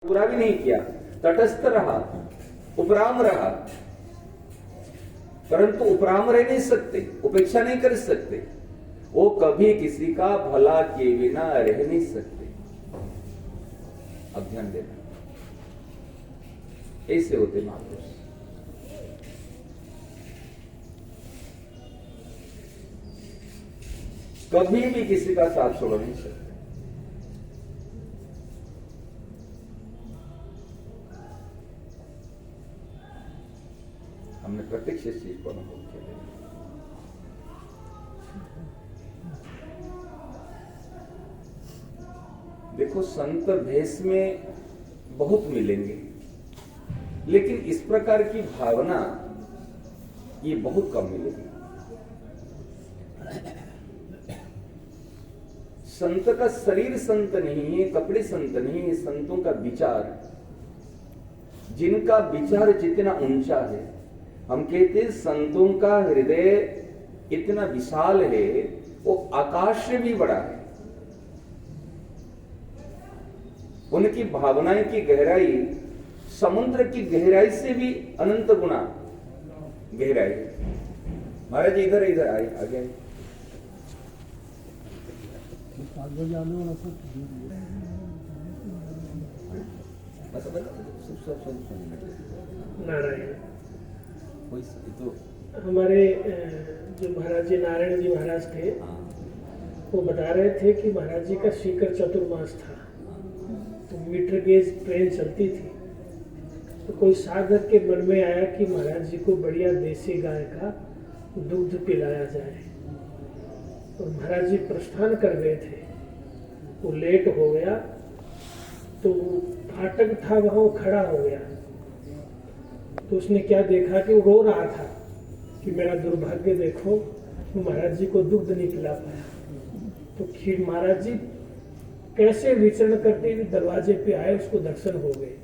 पूरा भी नहीं किया, तटस्थ रहा, उपराम रहा, परंतु उपराम रह नहीं सकते, उपेक्षा नहीं कर सकते। वो कभी किसी का भला किए बिना रह नहीं सकते। अब ध्यान देना, ऐसे होते महापुरुष। कभी भी किसी का साथ छोड़ नहीं सकते। हमने प्रत्यक्ष इस चीज को अनुभव किया। देखो, संत भेष में बहुत मिलेंगे, लेकिन इस प्रकार की भावना ये बहुत कम मिलेगी। संत का शरीर संत नहीं है, कपड़े संत नहीं है, संतों का विचार, जिनका विचार जितना ऊंचा है, हम कहते हैं संतों का हृदय इतना विशाल है, वो आकाश से भी बड़ा है। उनकी भावनाएं की गहराई समुद्र की गहराई से भी अनंत गुना गहराई। महाराज जी इधर इधर आए, आगे आए। नारायण तो हमारे जो महाराज जी नारायण जी महाराज थे, वो बता रहे थे कि महाराज जी का सीकर चतुर्मास था, तो मीटर गेज ट्रेन चलती थी। तो कोई साधक के मन में आया कि महाराज जी को बढ़िया देसी गाय का दूध पिलाया जाए। और महाराज जी प्रस्थान कर गए थे, वो लेट हो गया, तो फाटक था वहां, वो खड़ा हो गया। तो उसने क्या देखा कि वो रो रहा था कि मेरा दुर्भाग्य देखो, महाराज जी को दूध नहीं पिला पाया। तो खीर महाराज जी कैसे विचरण करते हुए दरवाजे पे आए, उसको दर्शन हो गए,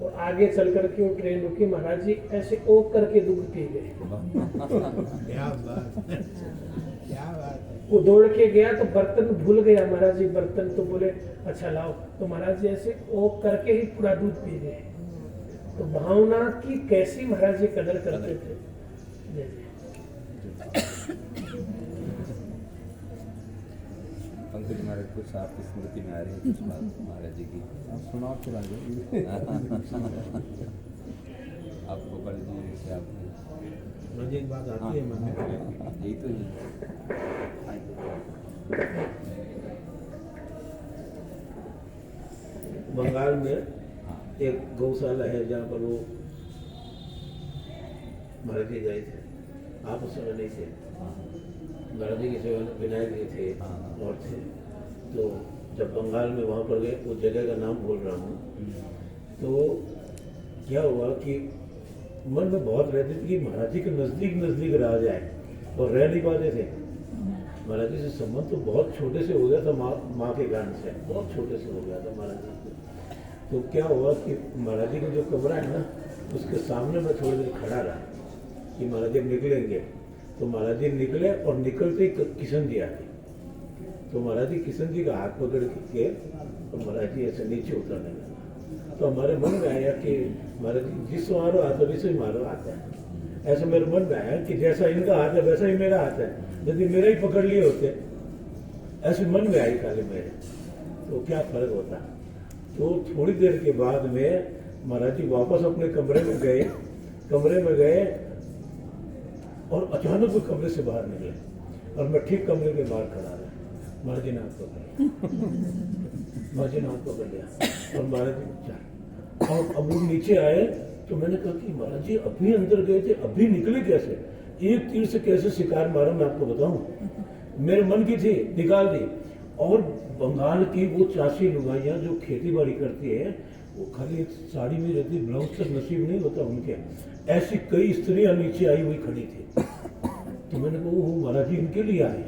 और आगे चल करके वो ट्रेन रुकी, महाराज जी ऐसे ओक करके दूध पी गए। वो दौड़ के गया तो बर्तन भूल गया महाराज जी, बर्तन तो बोले अच्छा लाओ, तो महाराज जी ऐसे ओक करके ही पूरा दूध पी गए। तो भावना की कैसी महाराज जी कदर करते थे। पंकज महाराज कुछ आपकी स्मृति में आ रही है कुछ बात महाराज जी की, सुनाओ चला आप गोपाल जी से आपने मुझे एक बात आती है मन में, यही तो बंगाल में एक गौशाला है जहाँ पर वो महाराज जी गए थे। आप उस समय नहीं थे, महाराज जी की सेवा में विनायक जी थे और थे। तो जब बंगाल में वहाँ पर गए, वो जगह का नाम बोल रहा हूँ, तो क्या हुआ कि मन में बहुत रहती थी कि महाराज जी के नज़दीक नज़दीक रह जाए, और रह नहीं पाते थे। महाराज जी से संबंध तो बहुत छोटे से हो गया था, माँ के कारण से बहुत छोटे से हो गया था महाराज जी को। तो क्या हुआ कि महाराज जी का जो कमरा है ना, उसके सामने मैं थोड़ी देर खड़ा रहा कि महाराज जी निकलेंगे। तो महाराज जी निकले, और निकलते ही किशन जी आए। तो महाराज जी किशन जी का हाथ पकड़ के और महाराज जी ऐसे नीचे उतरने लगा। तो हमारे मन में आया कि महाराज जी जिस मारो हाथ है वैसे ही मारो हाथ है। ऐसा मेरे मन में आया कि जैसा इनका हाथ है वैसा ही मेरा हाथ है, यदि मेरा ही पकड़ लिए होते, ऐसे मन में आई खाली मेरे, तो क्या फर्क होता। तो थोड़ी देर के बाद में महाराज जी वापस अपने कमरे में गए, और अचानक वो कमरे से बाहर निकले, और मैं ठीक कमरे के बाहर खड़ा रहा। महाराज जी ने हाथ पकड़ लिया, महाराज जी ने हाथ पकड़ लिया, और महाराज जी और अब वो नीचे आए। तो मैंने कहा कि महाराज जी अभी अंदर गए थे, अभी निकले कैसे, एक तीर से कैसे शिकार मारा मैं आपको बताऊं। मेरे मन की थी, निकाल दी। और बंगाल की वो चाची लुगाइयाँ जो खेती बाड़ी करती है, वो खाली एक साड़ी में रहती, ब्लाउज तक नसीब नहीं होता उनके, ऐसी कई स्त्रियां नीचे आई हुई खड़ी थी। तो मैंने कहा वो महाराज जी इनके लिए आए।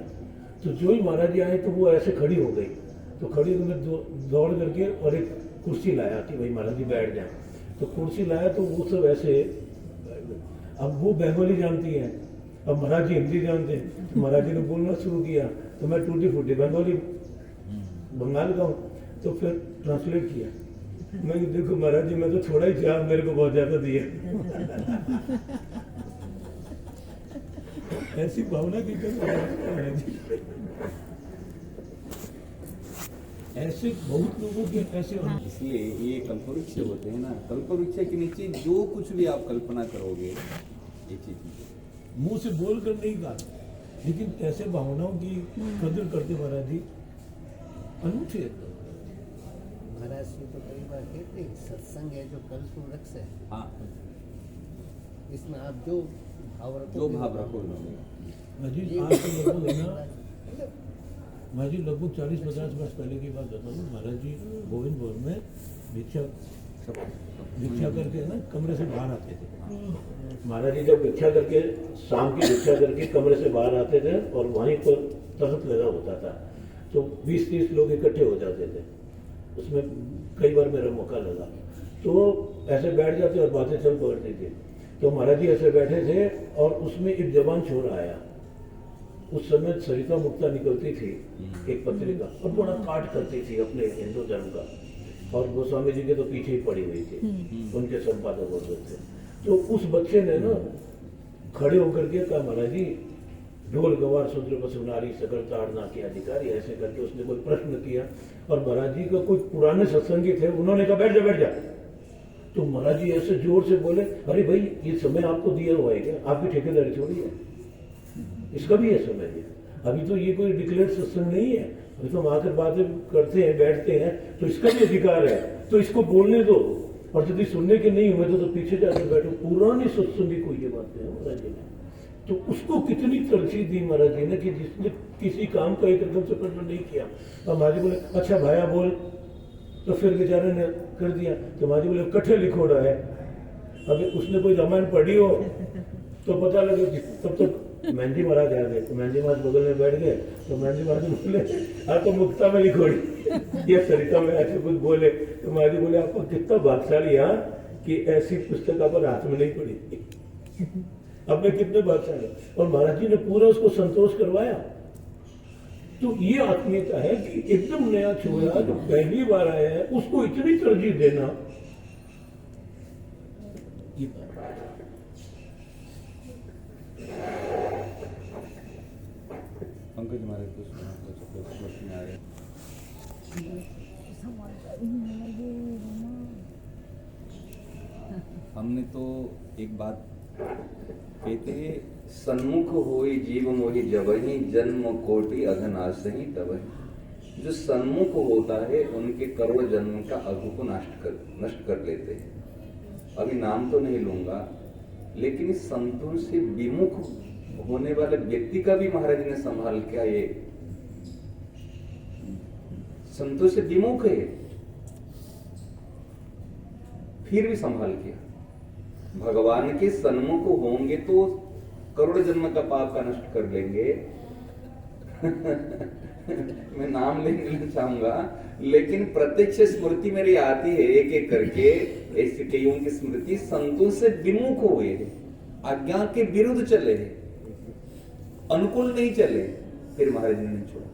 तो जो ही महाराज जी आए तो वो ऐसे खड़ी हो गई। तो खड़ी तो मैं दौड़ करके और एक कुर्सी लाया कि भाई महाराज जी बैठ जाए। तो कुर्सी लाया तो वो सब ऐसे, अब वो बंगाली जानती है, अब महाराज जी हिंदी जानते हैं, तो महाराज जी ने बोलना शुरू किया। तो मैं टूटी फूटी बंगाली बंगाल का हूँ, तो फिर ट्रांसलेट किया मैं कहा, देखो महाराज जी मैं तो थोड़ा ही चाह, मेरे को बहुत ज्यादा दिया। ऐसी भावना की महाराज जी, ऐसे बहुत लोगों के ऐसे इसलिए ये कल्पवृक्ष होते हैं ना, कल्पवृक्ष के नीचे जो कुछ भी आप कल्पना करोगे ये चीज मुंह से बोल कर नहीं कहा, लेकिन ऐसे भावनाओं की कदर करते महाराज जी, अनूठे एकदम। महाराज जी तो कई बार कहते हैं सत्संग है जो कल्प वृक्ष है, हाँ इसमें आप जो भाव रखो, जो भाव रखो महाराज जी आज तो लगभग है ना, महाराज जी लगभग 40-50 वर्ष पहले की बात बताऊँ। महाराज जी गोविंद भवन में भिक्षा करके ना कमरे से बाहर आते थे। महाराज जी जब भिक्षा करके शाम की भिक्षा करके कमरे से बाहर आते थे और वहीं पर तख्त लगा होता था, तो 20-30 लोग इकट्ठे हो जाते थे। उसमें कई बार मेरा मौका लगा, तो ऐसे बैठ जाते और बातें चल पड़ती थी। तो महाराज जी ऐसे बैठे थे और उसमें एक जवान छोरा आया। उस समय सरिता मुक्ता निकलती थी एक पत्रिका, और बड़ा काट करती थी अपने हिंदू धर्म का, और गोस्वामी जी के तो पीछे ही पड़ी हुई थी, उनके संपादक होते थे। तो उस बच्चे ने ना खड़े होकर के कहा, महाराज जी ढोल गवार शूद्र बसुनारी सकल ताड़ना के अधिकारी, ऐसे करके उसने कोई प्रश्न किया। और महाराज जी का कोई पुराने सत्संगी थे, उन्होंने कहा बैठ जा बैठ जा। तो महाराज जी ऐसे जोर से बोले, अरे भाई ये समय आपको दिया हुआ है क्या, आपकी ठेकेदारी थोड़ी है, इसका भी है समय दिया। अभी तो ये कोई डिक्लेयर सत्संग नहीं है, अभी तो हम आकर बातें करते हैं बैठते हैं, तो इसका भी अधिकार है, तो इसको बोलने दो। और यदि सुनने के नहीं हुए तो पीछे जाकर बैठो। पुरानी सत्संगी को ये बातें हैं महाराज जी ने, तो उसको कितनी तरजीह दी महाराज जी ने कि जिसने किसी काम का एक एकदम से प्रश्न नहीं किया। और महाराज जी बोले अच्छा भाया बोल, तो फिर बेचारे ने कर दिया। तो महाराज जी बोले कट्ठे लिखोड़ा है, अभी उसने कोई रामायण पढ़ी हो तो पता लगे। तब तक मेहंदी महाराज आ गए, तो मेहंदी महाराज बगल में बैठ गए। तो मेहंदी महाराज बोले हाँ तो मुक्ता में लिखोड़ी या सरिता में ऐसे कुछ बोले। तो महाराज जी बोले आपको कितना भाग्यशाली यहाँ कि ऐसी पुस्तक आप हाथ में नहीं पड़ी, अब मैं कितने भाग्यशाली। और महाराज जी ने पूरा उसको संतोष करवाया। तो ये आत्मीयता है कि एकदम नया छोरा जो पहली बार आया है उसको इतनी तरजीह देना, ये पंकज महाराज कुछ प्रश्न आ रहे। हमने तो एक बात कहते हैं, सन्मुख होई जीव मोहि जबहि जन्म कोटि अघनाश ही तबहि। जो सन्मुख होता है उनके करोड़ जन्म का अघु को नष्ट कर लेते हैं। अभी नाम तो नहीं लूंगा, लेकिन इस संतों से विमुख होने वाले व्यक्ति का भी महाराज ने संभाल किया। ये संतों से विमुख है फिर भी संभाल किया। भगवान के सन्मुख होंगे तो करोड़ जन्म का पाप का नष्ट कर लेंगे। मैं नाम लेना चाहूंगा, लेकिन प्रत्यक्ष स्मृति मेरी आती है एक एक करके। ऐसे कईयों की स्मृति संतों से विमुख हुए हैं, आज्ञा के विरुद्ध चले हैं, अनुकूल नहीं चले, फिर महाराज ने नहीं छोड़ा।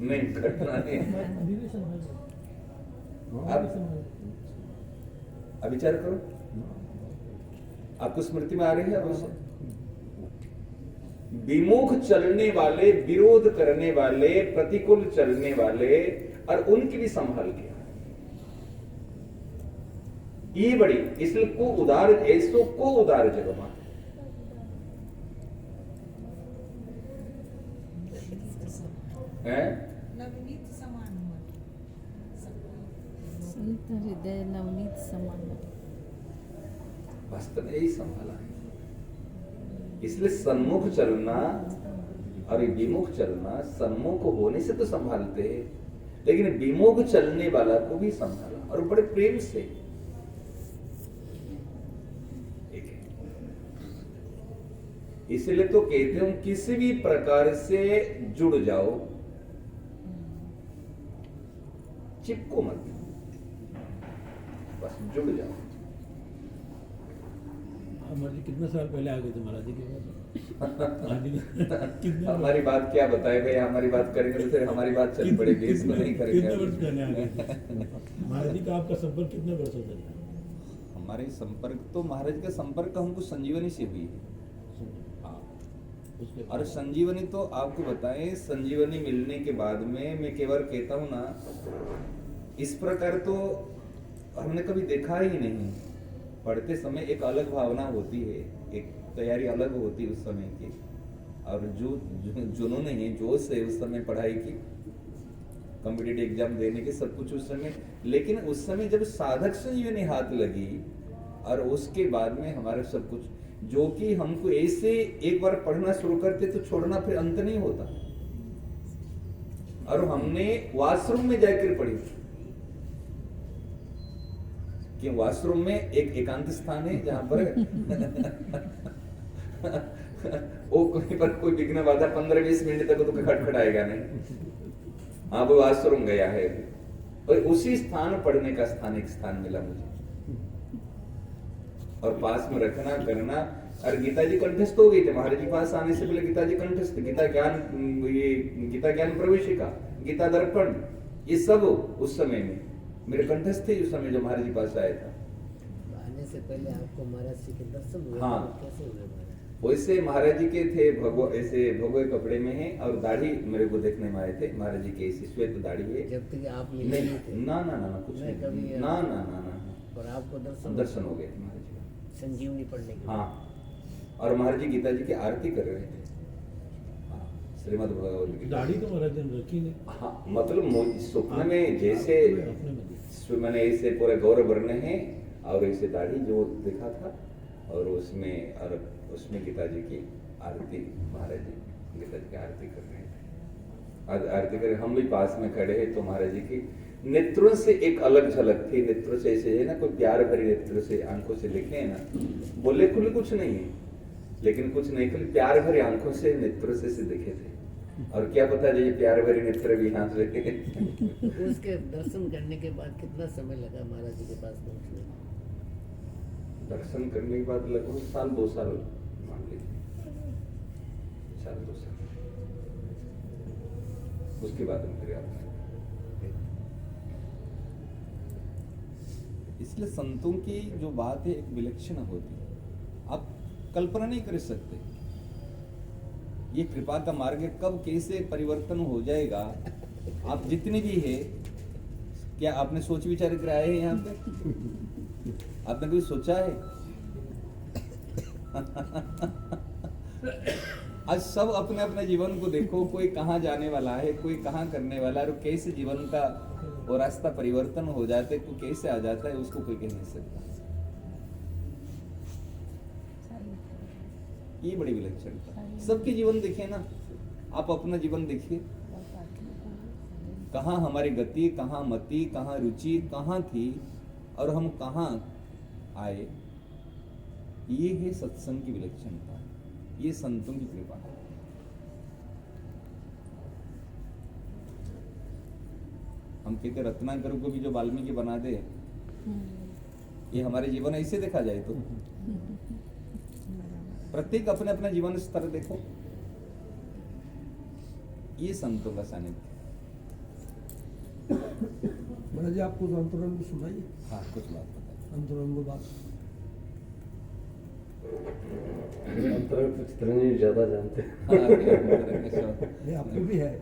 नहीं घटना नहीं। अब विचार करो, आपको स्मृति में आ रही है अवश्य। विमुख चलने वाले, विरोध करने वाले, प्रतिकूल चलने वाले, और उनकी भी संभाल किया। ये बड़ी, इसलिए को उदार ऐसो को उदार जगमा। नवनीत समान संत हृदय नवनीत समान। वास्तव में यही संभाला है। इसलिए सन्मुख चलना और विमुख चलना, सन्मुख होने से तो संभालते हैं, लेकिन विमुख चलने वाला को भी संभाला और बड़े प्रेम से। इसलिए तो कहते हैं किसी भी प्रकार से जुड़ जाओ, चिपको मत, बस जुड़ जाओ। महाराज जी कितने साल पहले आ गए थे महाराज जी के पास? हमारी बात क्या बताए भाई, हमारी बात करेंगे तो फिर हमारी बात चल पड़ेगी, इसको नहीं कितने वर्ष करेंगे। पहले आ गए महाराज जी का आपका संपर्क कितने वर्षों से था? हमारे संपर्क तो महाराज का संपर्क हमको संजीवनी से हुई है। हाँ। उसके और संजीवनी तो आपको बताएं, संजीवनी मिलने के बाद में मैं केवल कहता हूँ ना, इस प्रकार तो हमने कभी देखा ही नहीं। पढ़ते समय एक अलग भावना होती है, एक तैयारी अलग होती है उस समय की, और जिन्होंने ही जोश है उस समय पढ़ाई की, कॉम्पिटिटिव एग्जाम देने के सब कुछ उस समय, लेकिन उस समय जब साधक संजीवनी हाथ लगी और उसके बाद में हमारा सब कुछ, जो कि हमको ऐसे एक बार पढ़ना शुरू करते तो छोड़ना फिर अंत नहीं होता। और हमने वॉशरूम में जाकर पढ़ी कि वॉशरूम में एक एकांत स्थान है जहां पर वो कोई पर कोई विघ्न बाधा 15-20 मिनट तक तो खटखटाएगा नहीं। हाँ, वो वॉशरूम गया है, और उसी स्थान पढ़ने का एक स्थान मिला मुझे, और पास में रखना करना। और गीता जी कंठस्थ हो गई थे महाराज जी पास आने से पहले, गीता जी कंठस्थ, गीता ज्ञान प्रवेशिका, गीता दर्पण, ये सब उस समय में मेरे कंठस्थ थे उस समय जो महाराज जी पास आया था। आने से पहले आपको महाराज जी के दर्शन हुए? हाँ। कैसे हुए महाराज? वैसे महाराज जी के थे ऐसे भगवे कपड़े में है, और दाढ़ी मेरे को देखने में आए थे महाराज जी के, ऐसी श्वेत दाढ़ी है। जब तक आप मिले नहीं थे? ना ना ना ना, कुछ नहीं, नहीं, कभी ना ना ना ना। और आपको दर्शन हो गए थे महाराज जी का। संजीवनी पढ़ने के हाँ, और महाराज जी गीता जी की आरती कर रहे थे। हाँ, श्रीमद् भगवत गीता। दाढ़ी तो महाराज जी ने रखी नहीं। हाँ, मतलब स्वप्न में जैसे अपने में मैंने ऐसे पूरे गौरव वर्ण है, और ऐसे दाढ़ी जो दिखा था, और उसमें गीता जी की आरती, महाराज जी गीता जी की आरती कर रहे थे। आरती कर, हम भी पास में खड़े हैं, तो महाराज जी की नेत्रों से एक अलग झलक थी। नेत्रों से ऐसे है ना, कोई प्यार भरी नेत्रों से, आंखों से लिखे है ना, बोले खुले कुछ नहीं है, लेकिन कुछ नहीं, खाली प्यार भरी आंखों से, नेत्रों से दिखे थे। और क्या पता ये प्यार भरी नेत्र भी यहाँ से उसके दर्शन करने के बाद कितना समय लगा महाराज जी के पास पहुंचने में? दर्शन करने के बाद लगभग 1-2 साल मान लीजिए, 1-2 साल। उसके बाद हम फिर आते। इसलिए संतों की जो बात है एक विलक्षण होती है, आप कल्पना नहीं कर सकते। ये कृपा का मार्ग कब कैसे परिवर्तन हो जाएगा, आप जितने भी है, क्या आपने सोच विचार कर आए हैं यहाँ पे? आपने कभी सोचा है? आज सब अपने अपने जीवन को देखो, कोई कहाँ जाने वाला है, कोई कहाँ करने वाला है, और कैसे जीवन का वो रास्ता परिवर्तन हो जाता है, कोई कैसे आ जाता है, उसको कोई कह नहीं सकता। ये बड़ी विलक्षणता। सबके जीवन देखिए ना, आप अपना जीवन देखिए, कहाँ हमारी गति, कहाँ मति, कहाँ रुचि, कहाँ थी, और हम कहाँ आए। ये है सत्संग की विलक्षणता, ये संतों की कृपा है। हम कहते रत्नाकर को भी जो वाल्मीकि बना दे, ये हमारे जीवन ऐसे देखा जाए तो प्रत्येक अपने अपने जीवन स्तर देखो, ये संतों का सानिध्य। महाराज जी आपको अंतरंग सुनाइए। हाँ, कुछ बात बताइए। अंतरंग बात। अंतरंग तो चित्रंजन ज्यादा जानते हैं। ये आपको भी है।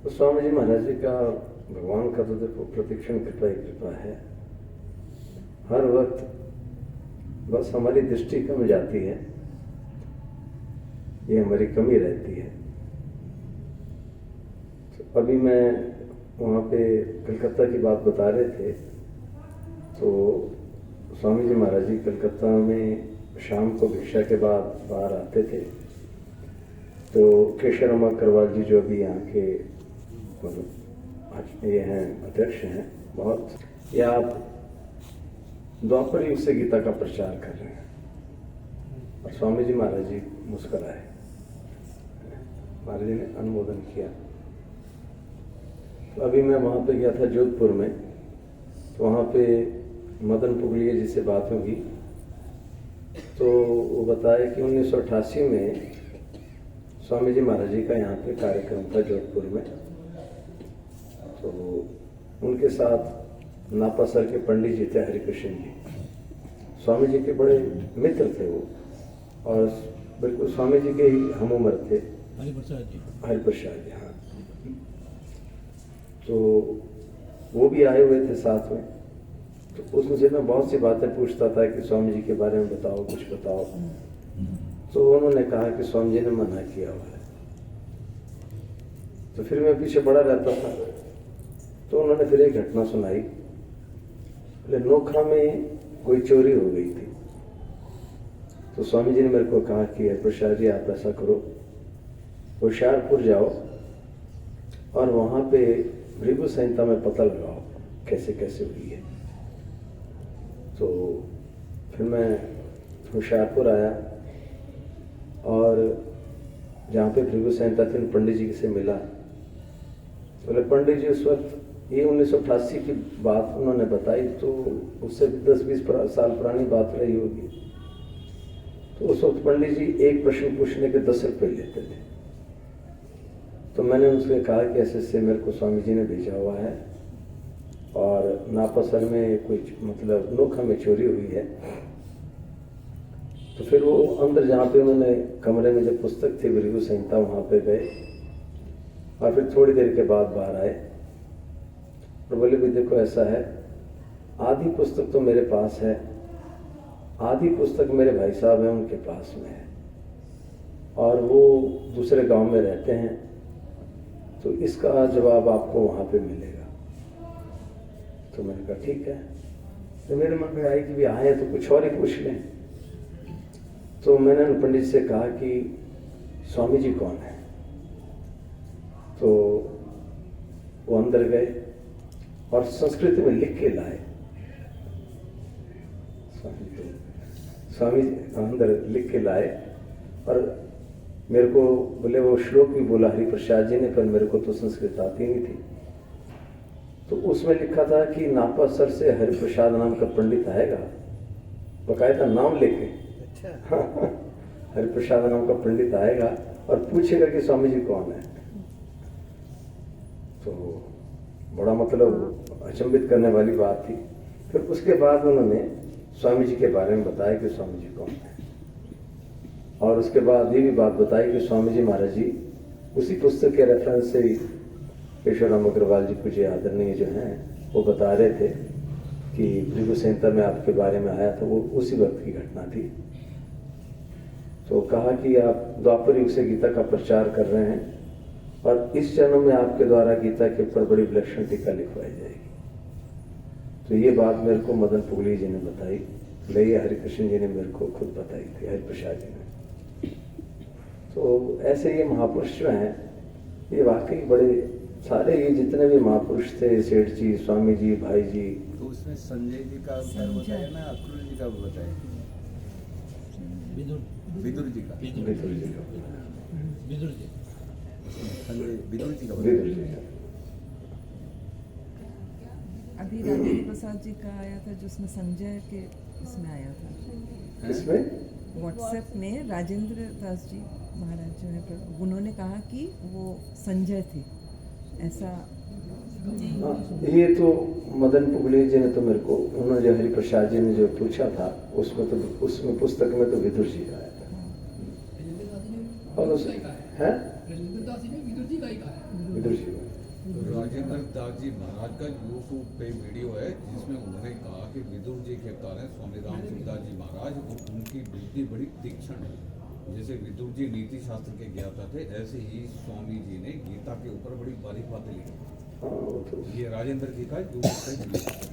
तो स्वामी जी महाराज जी का, भगवान का तो देखो प्रतिक्षण कृपा ही कृपा है। हर वक्त बस हमारी दृष्टि कम जाती है, ये हमारी कमी रहती है। तो अभी मैं वहाँ पे कलकत्ता की बात बता रहे थे, तो स्वामी जी महाराज जी कलकत्ता में शाम को भिक्षा के बाद बाहर आते थे, तो केशरमा करवाल जी जो भी यहाँ के ये हैं अध्यक्ष हैं, बहुत, या आप द्वापर युग से गीता का प्रचार कर रहे हैं। और स्वामी जी महाराज जी मुस्कुराए, महाराज जी ने अनुमोदन किया। तो अभी मैं वहाँ पे गया था जोधपुर में, तो वहाँ पे मदन पुगलिया जी से बात होगी, तो वो बताया कि 1988 में स्वामी जी महाराज जी का यहाँ पे कार्यक्रम था जोधपुर में। तो उनके साथ नापासर के पंडित जी थे हरिकृष्ण जी, स्वामी जी के बड़े मित्र थे वो, और बिल्कुल स्वामी जी के ही हम उम्र थे। हरिप्रसाद जी। हरिप्रसाद जी, हाँ। तो वो भी आए हुए थे साथ में। तो उस मुझे मैं बहुत सी बातें पूछता था कि स्वामी जी के बारे में बताओ, कुछ बताओ। तो उन्होंने कहा कि स्वामी जी ने मना किया हुआ है। तो फिर मैं पीछे बड़ा रहता था। तो उन्होंने फिर एक घटना सुनाई। बोले नोखा में कोई चोरी हो गई थी। तो स्वामी जी ने मेरे को कहा कि प्रसाद जी आप ऐसा करो, होशियारपुर जाओ और वहां पे भृगु संहिता में पता लगाओ कैसे कैसे हुई है। तो फिर मैं होशियारपुर आया और जहाँ पे भृगु संहिता थी पंडित जी से मिला। बोले पंडित जी उस वक्त ये 1988 की बात उन्होंने बताई, तो उससे 10-20 साल पुरानी बात रही होगी। तो उस वक्त पंडित जी एक प्रश्न पूछने के 10 रुपये लेते थे। तो मैंने उनसे कहा कि ऐसे मेरे को स्वामी जी ने भेजा हुआ है और नापासर में कोई मतलब नोखा में चोरी हुई है। तो फिर वो अंदर जहाँ पे उन्होंने कमरे में जो पुस्तक थी भृगु संहिता वहाँ पे गए और फिर थोड़ी देर के बाद बाहर आए और बोले भी देखो ऐसा है, आधी पुस्तक तो मेरे पास है, आधी पुस्तक मेरे भाई साहब हैं उनके पास में है और वो दूसरे गांव में रहते हैं, तो इसका जवाब आपको वहां पे मिलेगा। तो मैंने कहा ठीक है। तो मेरे मन में आई कि भी आए तो कुछ और ही पूछ लें। तो मैंने पंडित से कहा कि स्वामी जी कौन है। तो वो अंदर गए और संस्कृत में लिख के लाए। स्वामी जी अंदर लिख के लाए और मेरे को बोले वो श्लोक भी बोला हरिप्रसाद जी ने, पर मेरे को तो संस्कृत आती नहीं थी। तो उसमें लिखा था कि नापासर से हरिप्रसाद नाम का पंडित आएगा, बकायदा नाम लेके। अच्छा। हरिप्रसाद नाम का पंडित आएगा और पूछेगा कि स्वामी जी कौन है। तो बड़ा मतलब अचंभित करने वाली बात थी। फिर उसके बाद उन्होंने स्वामी जी के बारे में बताया कि स्वामी जी कौन है, और उसके बाद ये भी बात बताई कि स्वामी जी महाराज जी उसी पुस्तक के रेफरेंस से केशवराम अग्रवाल जी कुछ आदरणीय जो हैं वो बता रहे थे कि भृगु संहिता में आपके बारे में आया था, वो उसी वक्त की घटना थी। तो कहा कि आप द्वापर युग से गीता का प्रचार कर रहे हैं और इस जन्म में आपके द्वारा गीता के ऊपर बड़ी विलक्षण टीका लिखवाई जाएगी। तो ये बात मेरे को मदन पुगली जी ने बताई, ये हरिकृष्ण जी ने मेरे को खुद बताई थी, हरिप्रसाद जी ने। तो ऐसे ये महापुरुष जो हैं ये वाकई बड़े सारे, ये जितने भी महापुरुष थे, सेठ जी, स्वामी जी, भाई जी। तो उसमें संजय जी का अवतार बताया ना, अक्रूर जी का बताया, विदुर जी का, संजय विदुर जी का बताया। अभी राजेंद्र प्रसाद जी का आया था जिसमें संजय के इसमें आया था, इसमें व्हाट्सएप में राजेंद्र दास जी महाराज जो है उन्होंने कहा कि वो संजय थे ऐसा। ये तो मदन पुगले जी ने तो मेरे को, उन्होंने जो हरिप्रसाद जी ने जो पूछा था उसमें पुस्तक में तो विदुर जी का आया था। और उस है विदुर जी का। राजेंद्र दास जी महाराज का यूट्यूब पे वीडियो है जिसमें उन्होंने कहा कि विदुर जी के अवतार हैं स्वामी रामसूरदास जी महाराज, और उनकी बुद्धि बड़ी तीक्ष्ण है। जैसे विदुर जी नीति शास्त्र के ज्ञाता थे, ऐसे ही स्वामी जी ने गीता के ऊपर बड़ी बारीक बातें लिखी। ये राजेंद्र जी का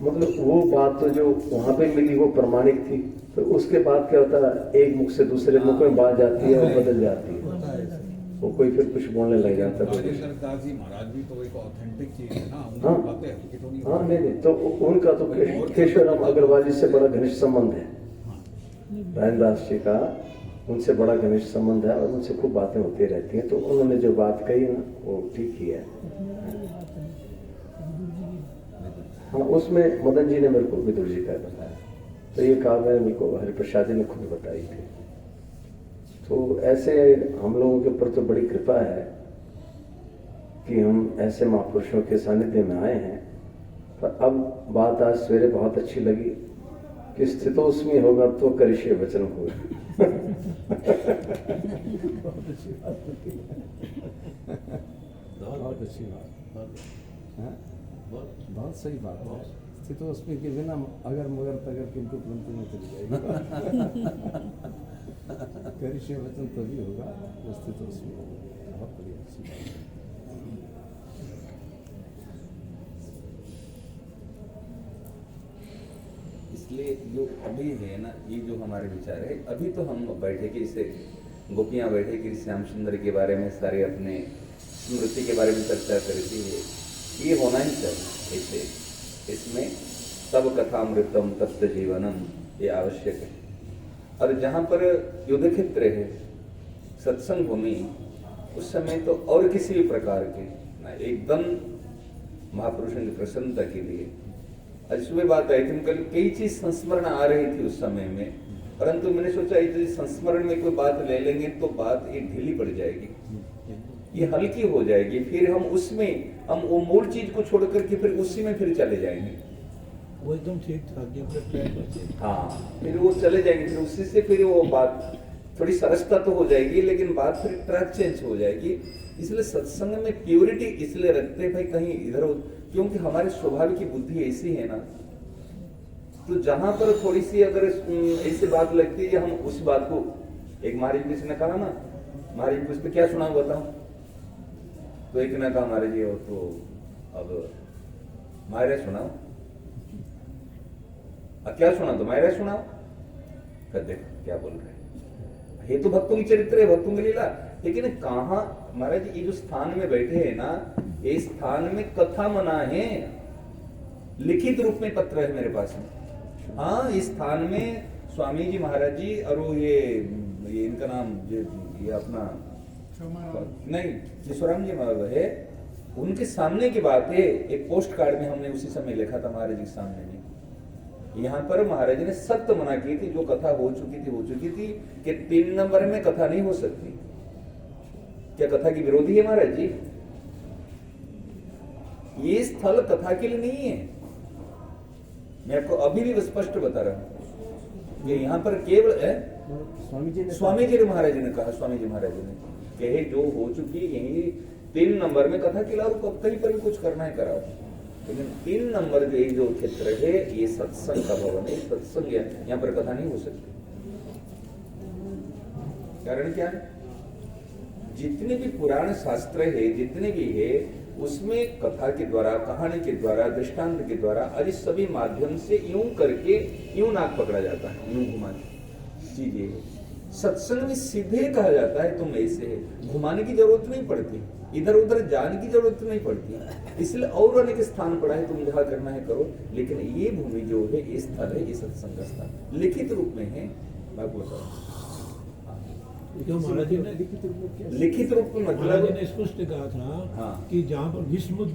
मतलब वो बात तो जो वहाँ पे मिली वो प्रमाणिक थी, तो उसके बाद क्या होता है, एक मुख से दूसरे मुख में बात जाती है और बदल जाती है, वो कोई फिर कुछ बोलने लग जाता है। राजेंद्र दास जी महाराज भी तो एक ऑथेंटिक चीज है ना, हाँ बातें हल्की तो नहीं। हाँ नहीं, तो उनका तो केशवराम अग्रवाल जी से बड़ा घनिष्ठ संबंध है। राजेंद्र दास जी का उनसे बड़ा घनिष्ठ संबंध है और उनसे खूब बातें होती रहती हैं। तो उन्होंने जो बात कही ना वो ठीक ही है। हाँ, उसमें मदन जी ने मेरे को विदुर जी का बताया। तो ये कहावत मेरे को हरिप्रसाद जी ने खुद बताई थी। तो ऐसे हम लोगों के ऊपर तो बड़ी कृपा है कि हम ऐसे महापुरुषों के सानिध्य में आए हैं। पर अब बात आज सवेरे बहुत अच्छी लगी कि स्थितोस्मी होगा तो करिष्ये वचन होगा। बहुत अच्छी बात होती है। बहुत अच्छी बात, बहुत सही बात है। स्थितोस्मी के बिना अगर मगर तगर किंतु परंतु में चली जाएगी। करिष्ये वचन तभी होगा जो स्थितोस्मी होगा। बहुत बढ़िया अच्छी बात है। इसलिए जो अभी है ना, ये जो हमारे विचार है, अभी तो हम बैठे कि इसे गोपियाँ बैठे कि श्याम सुंदर के बारे में सारे अपने स्मृति के बारे में चर्चा करती है, ये होना ही चाहिए। ऐसे इसमें तब कथामृतम तप्त जीवनम ये आवश्यक है। और जहाँ पर युद्ध क्षेत्र है, सत्संग भूमि, उस समय तो और किसी भी प्रकार के ना एकदम महापुरुषों की प्रसन्नता के लिए। आज सुबह बात आई थी, कल कई चीज संस्मरण आ रही थी उस समय में, परंतु मैंने सोचा यदि संस्मरण में कोई बात ले लेंगे तो बात एक ढीली पड़ जाएगी, ये हल्की हो जाएगी। फिर हम उसमें हम वो मूल चीज को छोड़ करके फिर उसी में फिर चले जाएंगे। वो एकदम ठीक था। हाँ, फिर वो चले जाएंगे, फिर उसी से फिर वो बात थोड़ी सरसता तो हो जाएगी, लेकिन बात फिर ट्रैक चेंज हो जाएगी। इसलिए सत्संग में प्योरिटी इसलिए रखते भाई कहीं इधर, क्योंकि हमारे स्वभाव की बुद्धि ऐसी है ना, तो जहां पर थोड़ी सी अगर ऐसी बात लगती है, हम उस बात को, एक महाराज किसी ने कहा ना, महाराज उस पर क्या सुनाऊं बताऊं, तो एक ने कहा महाराज जी तो अब मायरे सुनाओ। क्या सुना, तो मायरे सुनाओ। कहते क्या बोल रहे, ये तो भक्तों की चरित्र है, भक्तों की लीला, लेकिन कहा महाराज ये जो स्थान में बैठे हैं ना, ये स्थान में कथा मना है, लिखित रूप में पत्र है मेरे पास में। हाँ, इस स्थान में स्वामी जी महाराज जी और वो ये इनका नाम ये अपना नहीं विश्वराम जी महाराज है, उनके सामने की बात है। एक पोस्ट कार्ड में हमने उसी समय लिखा था महाराज जी के सामने में, यहाँ पर महाराज ने सख्त मना की थी, जो कथा हो चुकी थी कि 3 नंबर में कथा नहीं हो सकती। क्या कथा की विरोधी है महाराज जी? ये स्थल कथा के लिए नहीं है। मैं आपको अभी भी स्पष्ट बता रहा हूं कि यहाँ पर केवल है स्वामी जी महाराज ने कहा, स्वामी जी महाराज ने कहे जो हो चुकी यही 3 नंबर में कथा के लाओ, कहीं पर भी कुछ करना है कराओ, लेकिन 3 नंबर जो एक जो क्षेत्र है ये सत्संग का भवन है, सत्संग यहाँ पर कथा नहीं हो सकती। कारण क्या है? जितने भी पुराण शास्त्र है, जितने भी है, उसमें कथा के द्वारा, कहानी के द्वारा, दृष्टांत के द्वारा, आज सभी माध्यम से यूं करके यूं नाक पकड़ा जाता है, यूं घुमा चीजें है। सत्संग में सीधे कहा जाता है तुम ऐसे है, घुमाने की जरूरत नहीं पड़ती, इधर उधर जाने की जरूरत नहीं पड़ती। इसलिए और अनेक स्थान पड़ा है, तुम जहां करना है करो, लेकिन ये भूमि जो है, ये स्थल है, ये सत्संग का स्थान लिखित रूप में है। मैं आपको बताऊं महाराज जी ने लिखित रूप में मतलब ने स्पष्ट कहा था हाँ। कि जहाँ पर भीष्म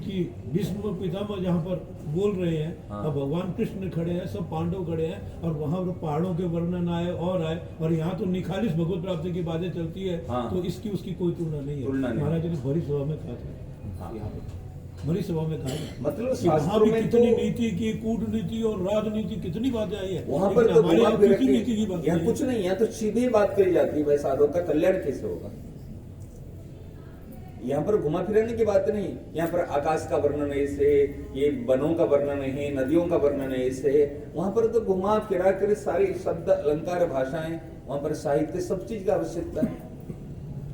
पितामह जहाँ पर बोल रहे हैं, हाँ। अब भगवान कृष्ण खड़े हैं, सब पांडव खड़े हैं, और वहाँ पर पहाड़ों के वर्णन आए और यहाँ तो निखालिस भगवत प्राप्ति की बातें चलती है। हाँ। तो इसकी उसकी कोई तुलना नहीं है। महाराज जी ने बड़ी सभा में कहा था, हाँ। यहाँ पर बड़ी सभा में कहा, मतलब कि वहाँ शास्त्रों भी में कितनी तो नीति की, कूटनीति और राजनीति कितनी बातें आई है, वहां पर लेकिन तो हमारे घुमा यहाँ फिरा किसी नीति की के बात यहाँ नहीं कुछ नहीं, यहाँ तो सीधी बात करी जाती है, भाई साधुओं का कल्याण कैसे होगा। यहाँ पर घुमा फिराने की बात नहीं, यहाँ पर आकाश का वर्णन ऐसे, ये वनों का वर्णन है, नदियों का वर्णन ऐसे है। वहां पर तो घुमा फिरा कर सारी शब्द अलंकार भाषाएं, वहां पर साहित्य सब चीज की आवश्यकता है,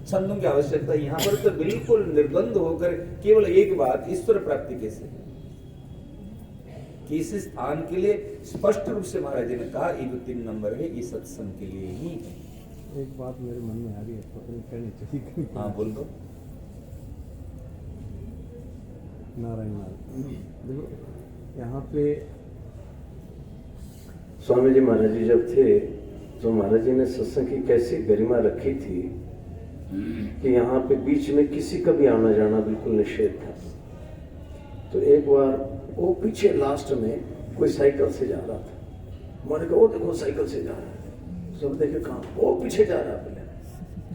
छंदों की आवश्यकता है। यहाँ पर तो बिल्कुल निर्बंध होकर केवल एक बात, ईश्वर प्राप्ति कैसे, कि इस स्थान के लिए स्पष्ट रूप से महाराज जी ने कहा ये जो 3 नंबर है, ये सत्संग के लिए ही है। एक बात मेरे मन में आ रही है, पता नहीं कहनी चाहिए। हाँ बोल दो। नारायण नारायण। देखो यहाँ पे स्वामी जी महाराज जी जब थे, तो महाराज जी ने सत्संग की कैसी गरिमा रखी थी कि यहाँ पे बीच में किसी का भी आना जाना बिल्कुल निषेध था। तो एक बार वो पीछे लास्ट में कोई साइकिल से जा रहा था, मैंने कहा वो देखो साइकिल से जा रहा है। सब देखे कहाँ, वो पीछे जा रहा है पहले।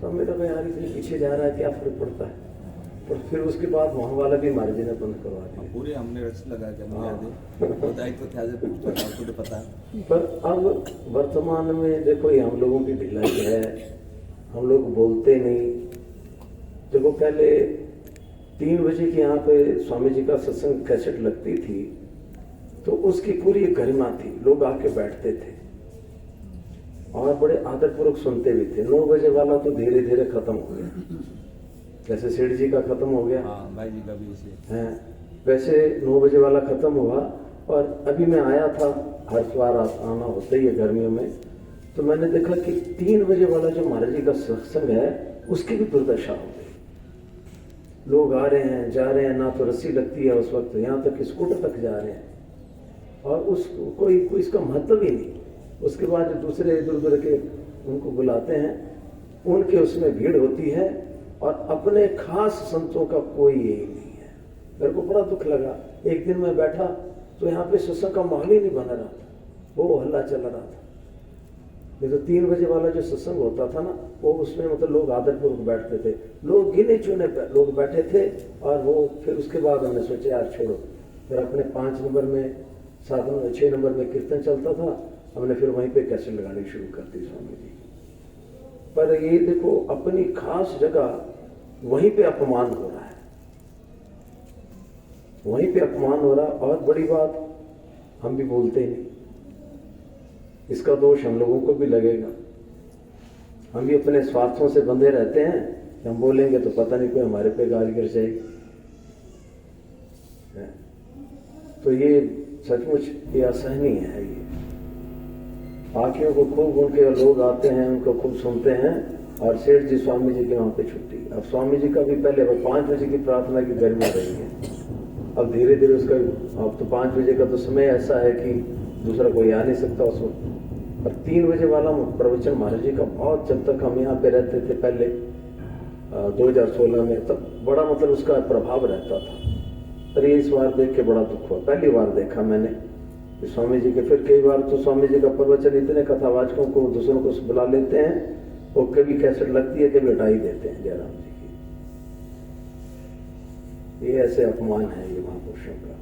तो मेरा भाई यार इतने पीछे जा रहा है, क्या फर्क पड़ता है। पर फिर उसके बाद वहाँ वाला भी हमारे जी ने बंद करवा दिया। पूरे हमने रच लगा के वो दायित्व था आपको तो पता है। पर अब वर्तमान में देखो ये हम लोगों की ढिलाई है, हम लोग बोलते नहीं। देखो पहले 3 बजे की यहाँ पे स्वामी जी का सत्संग कैसेट लगती थी तो उसकी पूरी गरिमा थी, लोग आके बैठते थे और बड़े आदरपूर्वक सुनते भी थे। 9 बजे वाला तो धीरे धीरे खत्म हो गया, जैसे सेठ जी का खत्म हो गया, हाँ भाई जी का भी इसे है वैसे 9 बजे वाला खत्म हुआ। और अभी मैं आया था, हर बार आना होता ही है गर्मियों में, तो मैंने देखा कि 3 बजे वाला जो महाराज जी का सत्संग है उसकी भी दुर्दशा हो गई। लोग आ रहे हैं जा रहे हैं, ना तो रस्सी लगती है उस वक्त, यहाँ तक स्कूटर तक जा रहे हैं और उस कोई इसका महत्व ही नहीं। उसके बाद जो दूसरे इधर उधर के उनको बुलाते हैं, उनके उसमें भीड़ होती है और अपने खास संतों का कोई यही नहीं है। मेरे को बड़ा दुख लगा। एक दिन मैं बैठा तो यहाँ पे सत्संग का माहौल ही नहीं बना रहा था, वो हल्ला चल रहा था। नहीं तो 3 बजे वाला जो सत्संग होता था ना, वो उसमें मतलब लोग आदरपूर्वक बैठते थे, लोग गिने चुने लोग बैठे थे। और वो फिर उसके बाद हमने सोचा यार छोड़ो, फिर अपने 5 नंबर में 7 नंबर 6 नंबर में कीर्तन चलता था, हमने फिर वहीं पे कैसेट लगानी शुरू कर दी स्वामी जी। पर ये देखो अपनी खास जगह वहीं पे अपमान हो रहा है, वहीं पे अपमान हो रहा। और बड़ी बात, हम भी बोलते नहीं, इसका दोष हम लोगों को भी लगेगा। हम भी अपने स्वार्थों से बंधे रहते हैं, हम बोलेंगे तो पता नहीं कोई हमारे पे गाली गिर जाएगी। तो ये सचमुच ये असहनीय है। ये बाकियों को खूब उनके लोग आते हैं, उनको खूब सुनते हैं और सेठ जी स्वामी जी के वहां पे छुट्टी। अब स्वामी जी का भी पहले 5 बजे की प्रार्थना की गर्मी रही है, अब धीरे धीरे उसका अब तो 5 बजे का तो समय ऐसा है कि दूसरा कोई आ नहीं सकता उस वक्त। अब 3 बजे वाला प्रवचन महाराज जी का बहुत, जब तक हम यहाँ पे रहते थे पहले 2016 में, तब बड़ा मतलब उसका प्रभाव रहता था। पर ये इस बार देख के बड़ा दुख हुआ, पहली बार देखा मैंने स्वामी जी के। फिर कई बार तो स्वामी जी का प्रवचन इतने कथावाचकों को दूसरों को बुला लेते हैं, वो कभी कैसेट लगती है कभी हटा ही देते हैं जयराम जी की। ये ऐसे अपमान है ये महापुरुषों का।